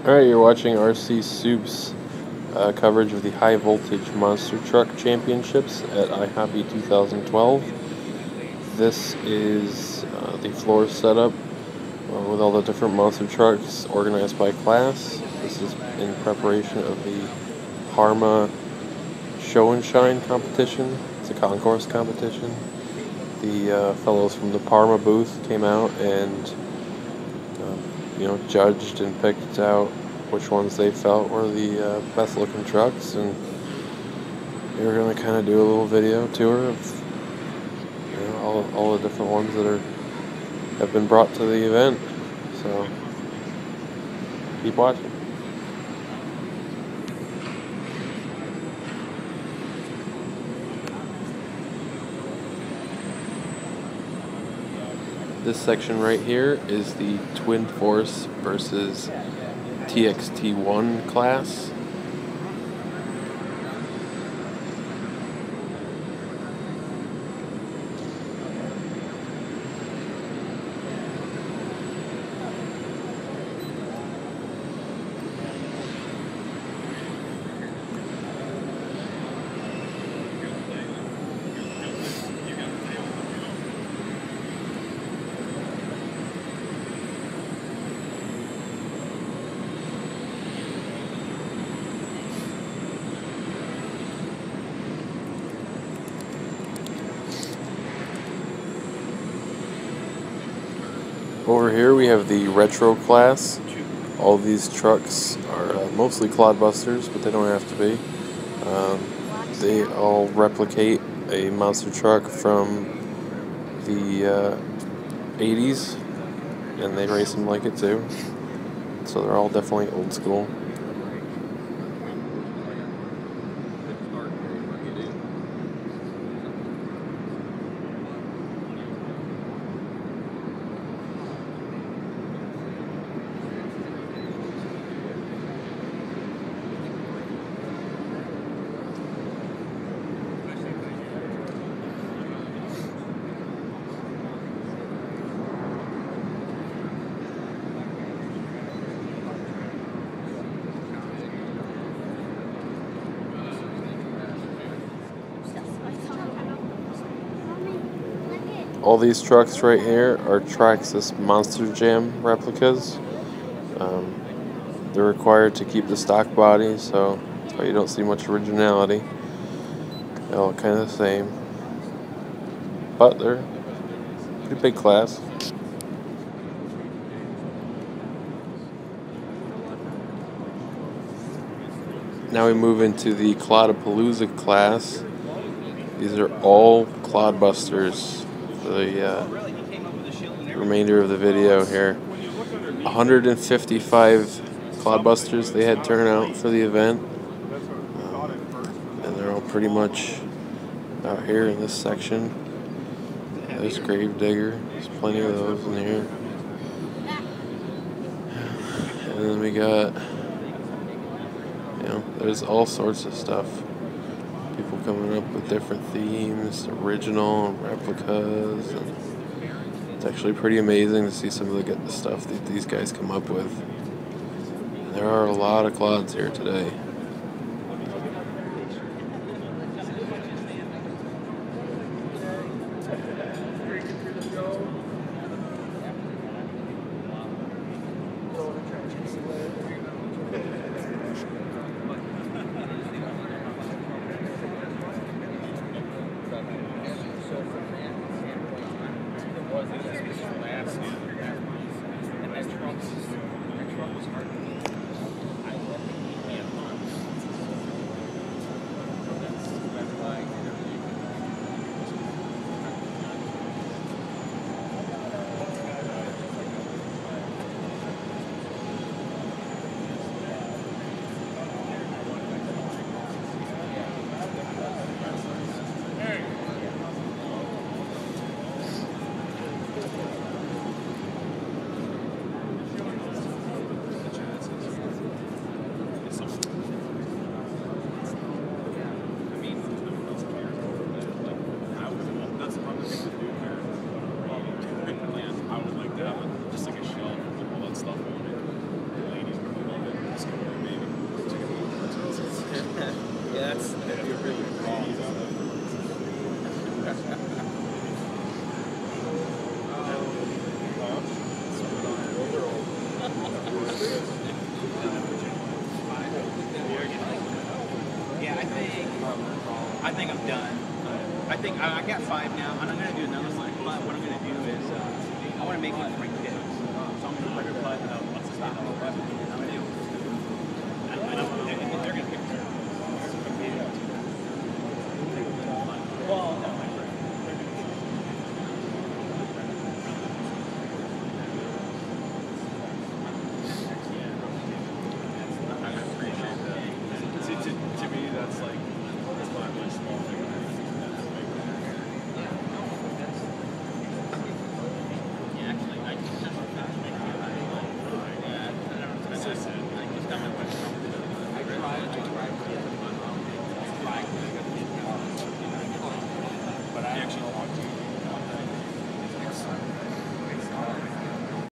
Alright, you're watching RC Soup's coverage of the High Voltage Monster Truck Championships at Ihobby 2012. This is the floor setup with all the different monster trucks organized by class. This is in preparation of the Parma Show and Shine competition. It's a concourse competition. The fellows from the Parma booth came out and judged and picked out which ones they felt were the best looking trucks, and we were going to kind of do a little video tour of all the different ones that have been brought to the event. So keep watching. This section right here is the Twin Force versus TXT1 class. Over here we have the retro class. All these trucks are mostly clodbusters, but they don't have to be. They all replicate a monster truck from the 80s, and they race them like it too. So they're all definitely old school. All these trucks right here are Traxxas Monster Jam replicas. They're required to keep the stock body, so that's why you don't see much originality. They're all kind of the same, but they're pretty big class. Now we move into the Clodapalooza class. These are all clodbusters for the remainder of the video here. 155 clodbusters they had turnout for the event, and they're all pretty much out here in this section. There's Gravedigger, there's plenty of those in here. And then we got, there's all sorts of stuff. People coming up with different themes, original and replicas, and it's actually pretty amazing to see some of the stuff that these guys come up with. And there are a lot of clods here today. I think I'm done. I think I got 5 now, and I'm going to do another one. But what I'm going to do is I want to make it for my